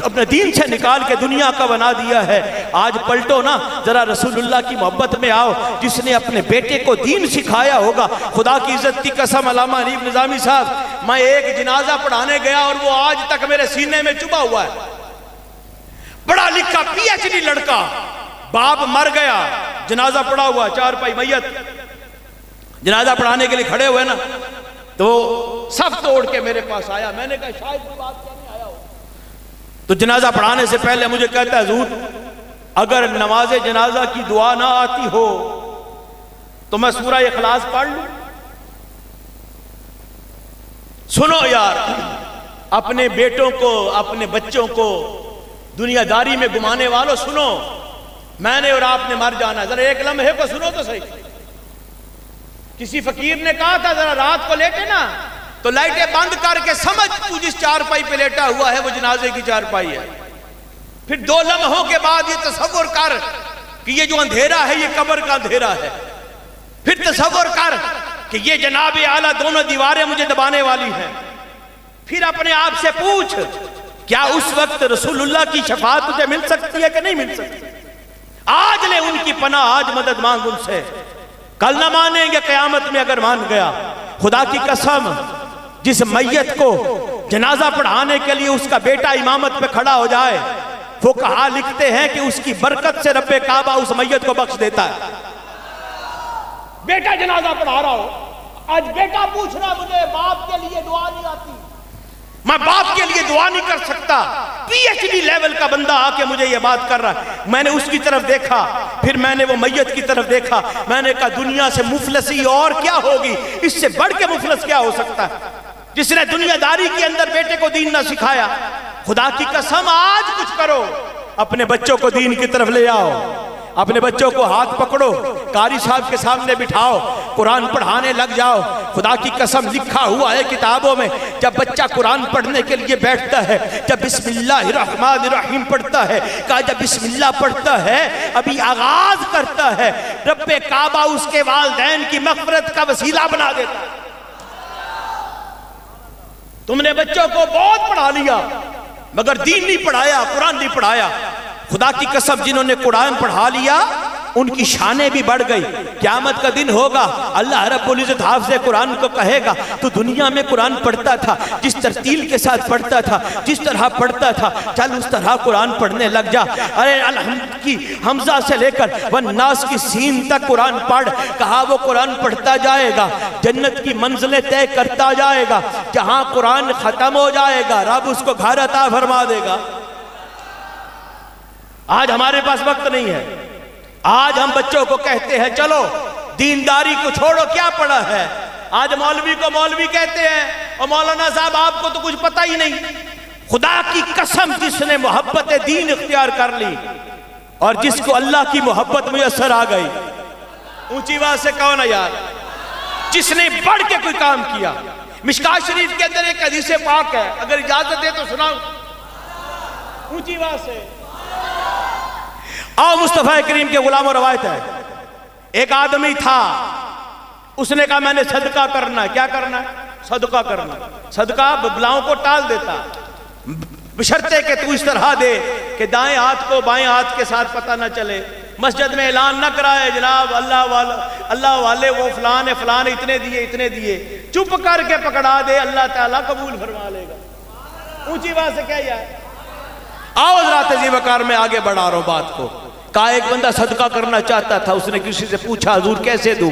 अपने दीन से निकाल के दुनिया का बना दिया है। आज पलटो ना, जरा रसूलुल्लाह की मोहब्बत में आओ, जिसने अपने बेटे को दीन सिखाया होगा। खुदा की इज्जत की कसम, अल्लामा हनीफ निजामी साहब, मैं एक जनाजा पढ़ाने गया और वो आज तक मेरे सीने में चुभा हुआ है। पढ़ा लिखा पीएचडी लड़का, बाप मर गया, जनाजा पड़ा हुआ, चारपाई मैयत, जनाजा पढ़ाने के लिए खड़े हुए ना, तो सब तोड़ के मेरे पास आया। मैंने कहा शायद कोई बात करने आया हो। तो जनाजा पढ़ाने से पहले मुझे कहता है हुजूर अगर नमाज जनाजा की दुआ ना आती हो तो मैं सूरा इखलास पढ़ लूं। सुनो यार, अपने बेटों को अपने बच्चों को दुनियादारी में घुमाने वालों सुनो, मैंने और आपने मर जाना। जरा एक लम्हे को सुनो तो सही। किसी फकीर ने कहा था जरा रात को लेटे ना तो लाइटें बंद करके समझ तू जिस चारपाई पे लेटा हुआ है वो जनाजे की चारपाई है। फिर 2 लम्हों के बाद ये तसव्वुर कर कि ये जो अंधेरा है ये कब्र का अंधेरा है। फिर तसव्वुर कर कि ये जनाब आला दोनों दीवारें मुझे दबाने वाली हैं। फिर अपने आप से पूछ क्या उस वक्त रसूलुल्लाह की शफाअत तुझे मिल सकती है कि नहीं मिल सकती? आज ले उनकी पनाह, आज मदद मांग उनसे। कल ना मानेंगे, क़यामत में अगर मान गया। खुदा की कसम, जिस मैयत को जनाजा पढ़ाने के लिए उसका बेटा इमामत पे खड़ा हो जाए, वो कहा लिखते हैं कि उसकी बरकत से रब्बे काबा उस मैयत को बख्श देता है। बेटा जनाजा पढ़ा रहा हो, आज बेटा पूछ रहा मुझे बाप के लिए दुआ नहीं आती, मैं बाप के लिए दुआ नहीं कर सकता। पीएचडी लेवल का बंदा आके मुझे ये बात कर रहा है। मैंने उसकी तरफ देखा, फिर मैंने वो मैयत की तरफ देखा, मैंने कहा दुनिया से मुफलसी और क्या होगी, इससे बढ़ के मुफलस क्या हो सकता है, जिसने दुनियादारी के अंदर बेटे को दीन ना सिखाया। खुदा की कसम, आज कुछ करो, अपने बच्चों को दीन की तरफ ले आओ, अपने बच्चों को हाथ पकड़ो, कारी साहब के सामने बिठाओ, कुरान पढ़ाने लग जाओ। खुदा की कसम, लिखा हुआ है किताबों में, जब बच्चा कुरान पढ़ने के लिए बैठता है, जब बिस्मिल्लाहिर्रहमानिर्रहीम पढ़ता है, कहा जब बिस्मिल्लाह पढ़ता है, अभी आगाज करता है, रब्बे काबा उसके वालिदैन की मग़फ़िरत का वसीला बना देता है। तुमने बच्चों को बहुत पढ़ा लिया मगर दीन नहीं पढ़ाया, कुरान नहीं पढ़ाया। खुदा की कसम, जिन्होंने कुरान पढ़ा लिया उनकी शानें भी बढ़ गई। क़यामत का दिन होगा, अल्लाह रब्बुल इज़्ज़त हाफ़िज़े कुरान को कहेगा, तो दुनिया में कुरान पढ़ता था, जिस तरतील के साथ पढ़ता था, जिस तरह पढ़ता था, चल उस तरह कुरान पढ़ने लग जा। अरे अलहम्द की हमजा से लेकर वन्नास की सीन तक कुरान पढ़, कहा वो कुरान पढ़ता जाएगा, जन्नत की मंजिलें तय करता जाएगा। जहाँ कुरान ख़त्म हो जाएगा, रब उसको घर अता फरमा देगा। आज हमारे पास वक्त नहीं है। आज हम बच्चों को कहते हैं चलो दीनदारी को छोड़ो, क्या पढ़ा है। आज मौलवी को मौलवी कहते हैं, और मौलाना साहब आपको तो कुछ पता ही नहीं। खुदा की कसम, जिसने मोहब्बत दीन इख्तियार कर ली और जिसको अल्लाह की मोहब्बत मुयस्सर आ गई, ऊंची आवाज से कहो ना यार, जिसने बढ़ के कोई काम किया। मिशकात शरीफ के अंदर एक हदीस पाक है, अगर इजाजत दे तो सुनाओ ऊंची आवाज से। आओ, मुस्तफा करीम के गुलाम रवायत है, एक आदमी था, उसने कहा मैंने सदका करना है। क्या करना है? सदका करना। सदका बलाओं को टाल देता, बशर्ते कि तू इस तरह दे कि दाएं हाथ को बाएं हाथ के साथ पता ना चले, मस्जिद में ऐलान ना कराए जनाब अल्लाह वाले वो फलान है, फलान इतने दिए इतने दिए, चुप करके पकड़ा दे, अल्लाह ताला कबूल फरमा लेगा। ऊंची बात से क्या यार। आओ हज़रात जी वकार में आगे बढ़ा रहा हूं बात को। कहा एक बंदा सदका करना चाहता था, उसने किसी से पूछा हुजूर कैसे दूं?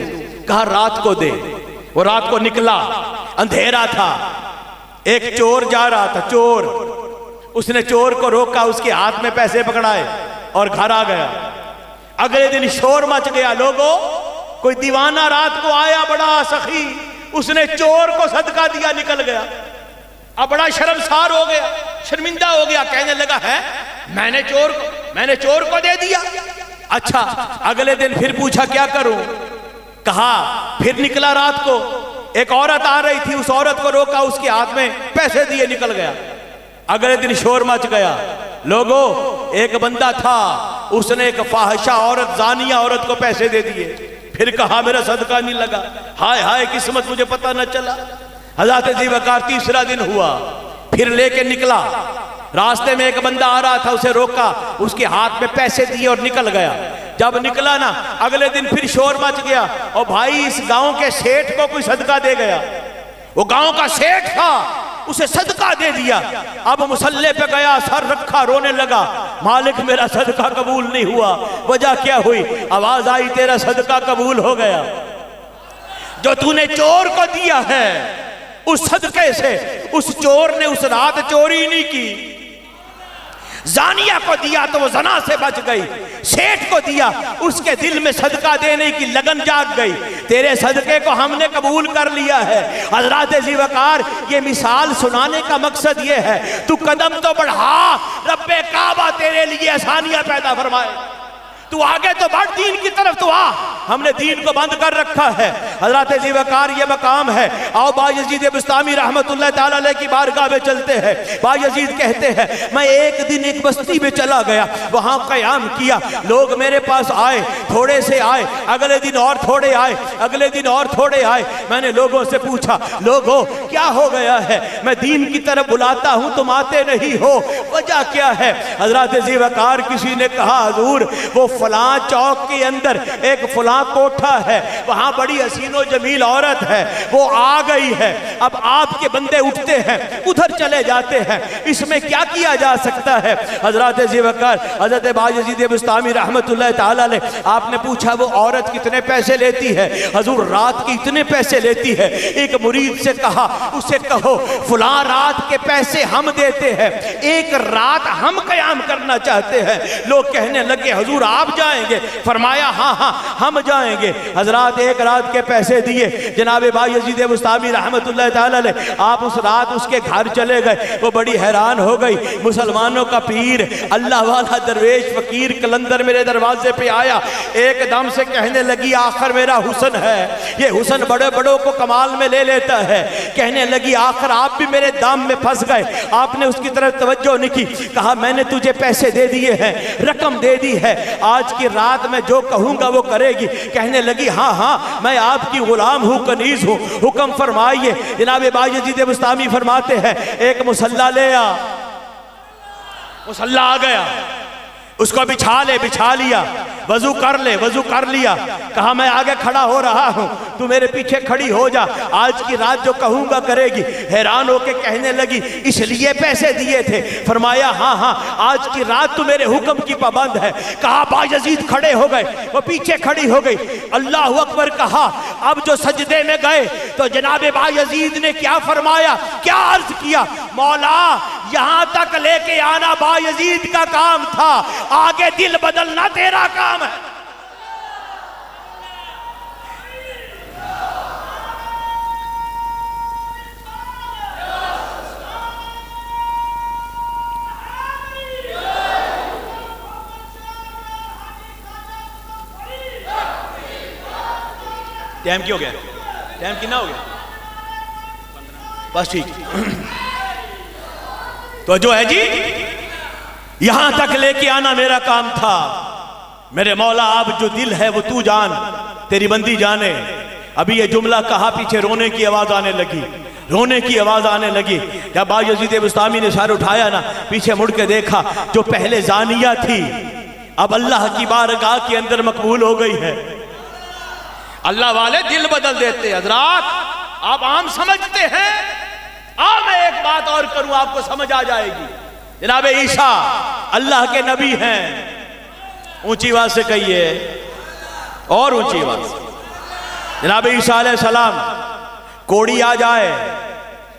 कहा रात को दे। वो रात को निकला, अंधेरा था, एक चोर जा रहा था, चोर, उसने चोर को रोका, उसके हाथ में पैसे पकड़ाए और घर आ गया। अगले दिन शोर मच गया, लोगों कोई दीवाना रात को आया बड़ा सखी, उसने चोर को सदका दिया, निकल गया। अब बड़ा शर्मसार हो गया, शर्मिंदा हो गया, कहने लगा है मैंने चोर को दे दिया। अच्छा, अगले दिन फिर पूछा क्या करूं? कहा फिर निकला रात को, एक औरत आ रही थी, उस औरत को रोका, उसके हाथ में पैसे दिए, निकल गया। अगले दिन शोर मच गया, लोगों एक बंदा था, उसने एक फाहिशा औरत, जानिया औरत को पैसे दे दिए। फिर कहा मेरा सदका नहीं लगा, हाय हाय किस्मत, मुझे पता न चला। हज़रत जी वकार तीसरा दिन हुआ, फिर लेके निकला, रास्ते में एक बंदा आ रहा था, उसे रोका, उसके हाथ में पैसे दिए और निकल गया। जब निकला ना, अगले दिन फिर शोर मच गया, और भाई इस गांव के सेठ को कोई सदका दे गया। वो गांव का सेठ था, उसे सदका दे दिया। अब मुसल्ले पे गया, सर रखा, रोने लगा, मालिक मेरा सदका कबूल नहीं हुआ। वजह क्या हुई? आवाज आई तेरा सदका कबूल हो गया। जो तूने चोर को दिया है, उस सदके से उस चोर ने उस रात चोरी नहीं की, जानिया को दिया तो वो जना से बच गई, सेठ को दिया उसके दिल में सदका देने की लगन जाग गई। तेरे सदके को हमने कबूल कर लिया है। हज़रात जी वकार, ये मिसाल सुनाने का मकसद ये है, तू कदम तो बढ़ा, रब्बे काबा तेरे लिए आसानियां पैदा फरमाए। तू आगे तो बढ़, दीन की तरफ तो आ, हमने दीन को बंद कर रखा है। हज़रत जी वकार ये मकाम है। आओ बायजीद बुस्तामी रहमतुल्लाह ताला अलैह की बारगाह में चलते हैं। बायजीद कहते हैं मैं एक दिन एक बस्ती में चला गया, वहाँ क़याम किया, लोग मेरे पास आए, थोड़े से आए, अगले दिन और थोड़े आए, अगले दिन और थोड़े आए। मैंने लोगों से पूछा, लोगों क्या हो गया है? मैं दीन की तरफ बुलाता हूँ तुम आते नहीं हो, वजह क्या है? हज़रत जी वकार किसी ने कहा हुजूर वो फलां चौक के अंदर एक फलां कोठा है, वहां बड़ी हसीनो जमील औरत है, वो आ गई है। अब आपके बंदे उठते हैं, उधर चले जाते हैं, इसमें क्या किया जा सकता है? हजरत ज़ीवकार हजरत बायज़ीद बुस्तामी रहमतुल्लाह ताला अलैह, आपने पूछा वो औरत कितने पैसे लेती है? हजूर रात के इतने पैसे लेती है। एक मुरीद से कहा, उसे कहो फलां रात के पैसे हम देते हैं, एक रात हम कयाम करना चाहते हैं। लोग कहने लगे हुजूर आप जाएंगे? फरमाया हाँ हाँ हम जाएंगे। हजरत एक रात के पैसे दिए, जनाब बायज़ीद बुस्तामी रहमतुल्लाह ताला अलैह आप उस रात उसके घर चले गए। वो बड़ी हैरान हो गई, मुसलमानों का पीर अल्लाह वाला दरवेश फकीर कलंदर मेरे दरवाजे पे आया, एकदम से कहने लगी आखिर मेरा हुस्न है, ये हुस्न बड़े बड़ों को कमाल में ले लेता है। कहने लगी आखिर आप भी मेरे दाम में फंस गए। आपने उसकी तरफ तवज्जो नहीं की। कहा मैंने तुझे पैसे दे दिए हैं, रकम दे दी है, आज की रात में जो कहूंगा वो करेगी। कहने लगी हाँ हाँ मैं आपकी गुलाम हूँ, कनीज हूँ, हुक्म फरमाइए। जनाब बायज़ीद बुस्तामी फरमाते हैं एक मुसल्ला ले आ। मुसल्ला आ गया, उसको बिछा ले, बिछा लिया, वजू कर ले, वजू कर लिया। कहा मैं आगे खड़ा हो रहा हूं, तू मेरे पीछे खड़ी हो जा, आज की रात जो कहूंगा करेगी। हैरान होके कहने लगी इसलिए पैसे दिए थे? फरमाया हाँ हाँ आज की रात तू मेरे हुक्म की पाबंद है। कहा बायज़ीद खड़े हो गए, वो पीछे खड़ी हो गई। अल्लाह अकबर कहा। अब जो सजदे में गए तो जनाब बायज़ीद ने क्या फरमाया, क्या अर्ज किया? मौला यहां तक लेके आना बायज़ीद का काम था, आगे दिल बदलना तेरा काम है। टाइम क्यों हो गया? टाइम कितना हो गया? बस ठीक। तो जो है जी यहां तक लेके आना मेरा काम था। मेरे मौला अब जो दिल है वो तू जान, तेरी बंदी जाने। अभी ये जुमला कहा, पीछे रोने की आवाज आने लगी, रोने की आवाज आने लगी। जब बायज़ीद बुस्तामी ने सर उठाया ना, पीछे मुड़ के देखा, जो पहले जानिया थी अब अल्लाह की बारगाह के अंदर मकबूल हो गई है। अल्लाह वाले दिल बदल देते हैं। हजरात आप आम समझते हैं, अब मैं एक बात और करूं आपको समझ आ जाएगी। जनाब ईसा अल्लाह के नबी हैं, ऊंची आवाज से कहिए, और ऊंची आवाज से। जनाब ईसा अलैहि सलाम कोड़ी आ जाए,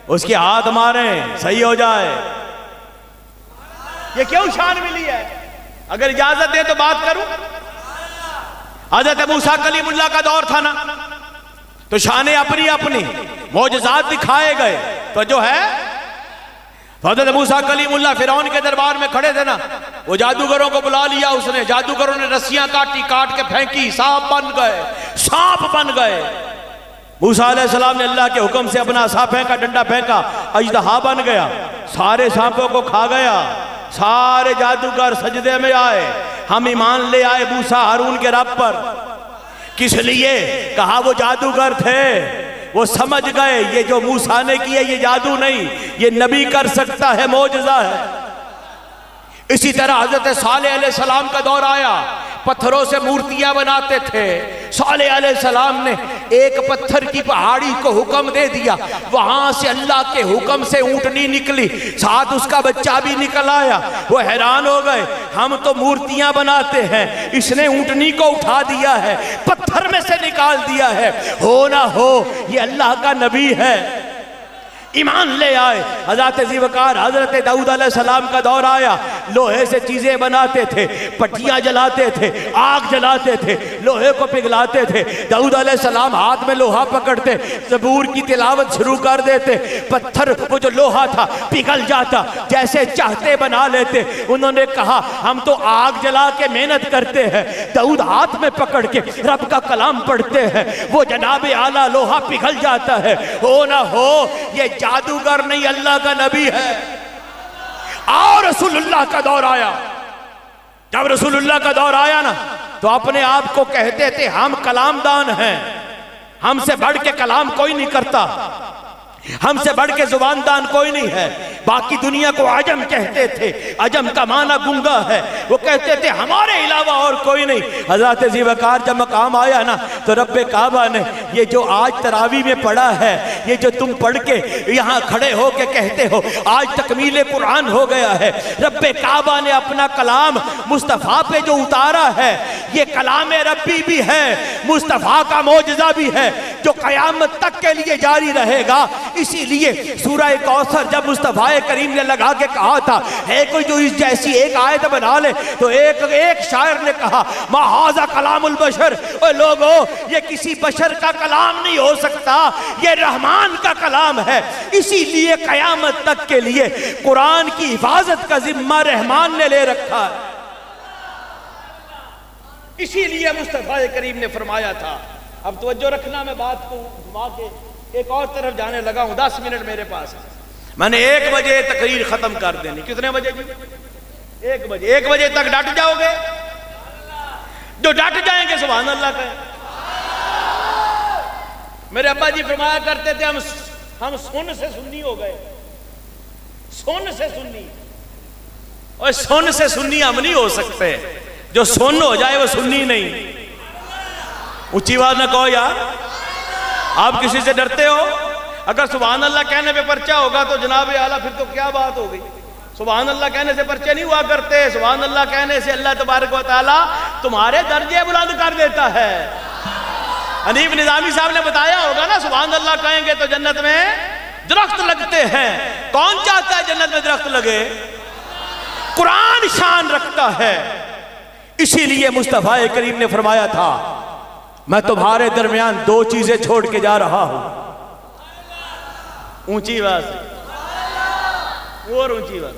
उसके हाथ मारे, सही हो जाए, ये क्यों शान मिली है? अगर इजाजत दे तो बात करूं। हज़रत मूसा कलीमुल्लाह का दौर था ना, तो शाने अपनी अपनी मौजज़ात दिखाए गए। तो जो है हज़रत मूसा कलीमुल्लाह फिरौन के दरबार में खड़े थे ना, वो जादूगरों को बुला लिया उसने। जादूगरों ने रस्सियां काटी, काट के फेंकी, सांप बन गए, सांप बन गए। मूसा अलैहिस्सलाम ने अल्लाह के हुक्म से अपना सा फेंका, डंडा फेंका, अजदहा बन गया, सारे सांपों को खा गया। सारे जादूगर सजदे में आए, हम ईमान ले आए मूसा हारून के रब पर। किस लिए? कहा वो जादूगर थे, वो समझ गए ये जो मूसा ने किया ये जादू नहीं, ये नबी कर सकता है, मौजज़ा है। इसी तरह हजरत सालेह अलैहिस्सलाम का दौर आया, पत्थरों से मूर्तियां बनाते थे। सालेह अलैहिस्सलाम ने एक पत्थर की पहाड़ी को हुक्म दे दिया, वहां से अल्लाह के हुक्म से ऊंटनी निकली, साथ उसका बच्चा भी निकल आया। वो हैरान हो गए, हम तो मूर्तियां बनाते हैं, इसने ऊंटनी को उठा दिया है, पत्थर में से निकाल दिया है, हो ना हो ये अल्लाह का नबी है। ईमान ले आए। हज़रत ज़ीवकार हज़रत दाऊद अलैहिस्सलाम का दौर आया, लोहे से चीज़ें बनाते थे, पट्टियाँ जलाते थे, आग जलाते थे, लोहे को पिघलाते थे। दाऊद अलैहिस्सलाम हाथ में लोहा पकड़ते, ज़बूर की तिलावत शुरू कर देते, पत्थर वो जो लोहा था पिघल जाता, जैसे चाहते बना लेते। उन्होंने कहा हम तो आग जला के मेहनत करते हैं, दाऊद हाथ में पकड़ के रब का कलाम पढ़ते हैं, वो जनाब आला लोहा पिघल जाता है। हो ना हो ये जादूगर नहीं, अल्लाह का नबी है। और रसूलुल्लाह का दौर आया, जब रसूलुल्लाह का दौर आया ना, तो अपने आप को कहते थे हम कलामदान हैं, हमसे बढ़ के कलाम कोई नहीं करता, हमसे बढ़ के जुबानदान कोई नहीं है। बाकी दुनिया को अजम कहते थे, अजम का माना गुंगा है, वो कहते थे हमारे अलावा और कोई नहीं। हज़रत ज़ीवकार जब मकाम आया ना तो रब्बे काबा ने ये जो आज तरावी में पढ़ा है, ये जो तुम पढ़ के यहाँ खड़े हो के कहते हो आज तकमील कुरान हो गया है, रब्बे काबा ने अपना कलाम मुस्तफ़ा पे जो उतारा है ये कलाम रब्बी भी है, मुस्तफ़ा का मौजज़ा भी है जो क़यामत तक के लिए जारी रहेगा। इसीलिए सूरह कौसर जब मुस्तफ़ा करीम ने लगा के कहा था है कोई जो इस जैसी एक आयत बना ले, तो एक शायर ने कहा माहाज़ा कलामुल बशर, ओ लोगो ये किसी बशर का कलाम नहीं हो सकता, ये रहमान का कलाम है। इसीलिए क़यामत तक के लिए कुरान की हिफाजत का जिम्मा रहमान ने ले रखा है। इसीलिए मुस्तफ़ा करीम ने फरमाया था। अब तवज्जो रखना, मैं बात को घुमा के एक और तरफ जाने लगा हूं। 10 मिनट मेरे पास है, मैंने 1 बजे तकरीर खत्म कर देनी। कितने बजे? 1 बजे। 1 बजे तक डट जाओगे? जो डट जाएंगे सुभान अल्लाह कहें। मेरे अब्बा जी फरमाया करते थे हम सुन से सुन्नी हो गए, सुन से सुन्नी। और सुन से सुन्नी हम नहीं हो सकते, जो सुन हो जाए वो सुन्नी नहीं। ऊंची आवाज ना कहो यार, आप किसी से डरते हो? अगर सुभान अल्लाह कहने पे पर्चा होगा तो जनाब आला फिर तो क्या बात हो गई। सुभान अल्लाह कहने से पर्चे नहीं हुआ करते, सुभान अल्लाह कहने से अल्लाह तबारक व तआला तुम्हारे दर्जे बुलंद कर देता है। हनीफ निजामी साहब ने बताया होगा ना, सुभान अल्लाह कहेंगे तो जन्नत में दरख्त लगते हैं। कौन चाहता है जन्नत में दरख्त लगे? कुरान शान रखता है। इसीलिए मुस्तफ़ा करीम ने फरमाया था मैं तुम्हारे दरमियान 2 चीजें छोड़ के जा रहा हूं। ऊंची आवाज और ऊंची आवाज।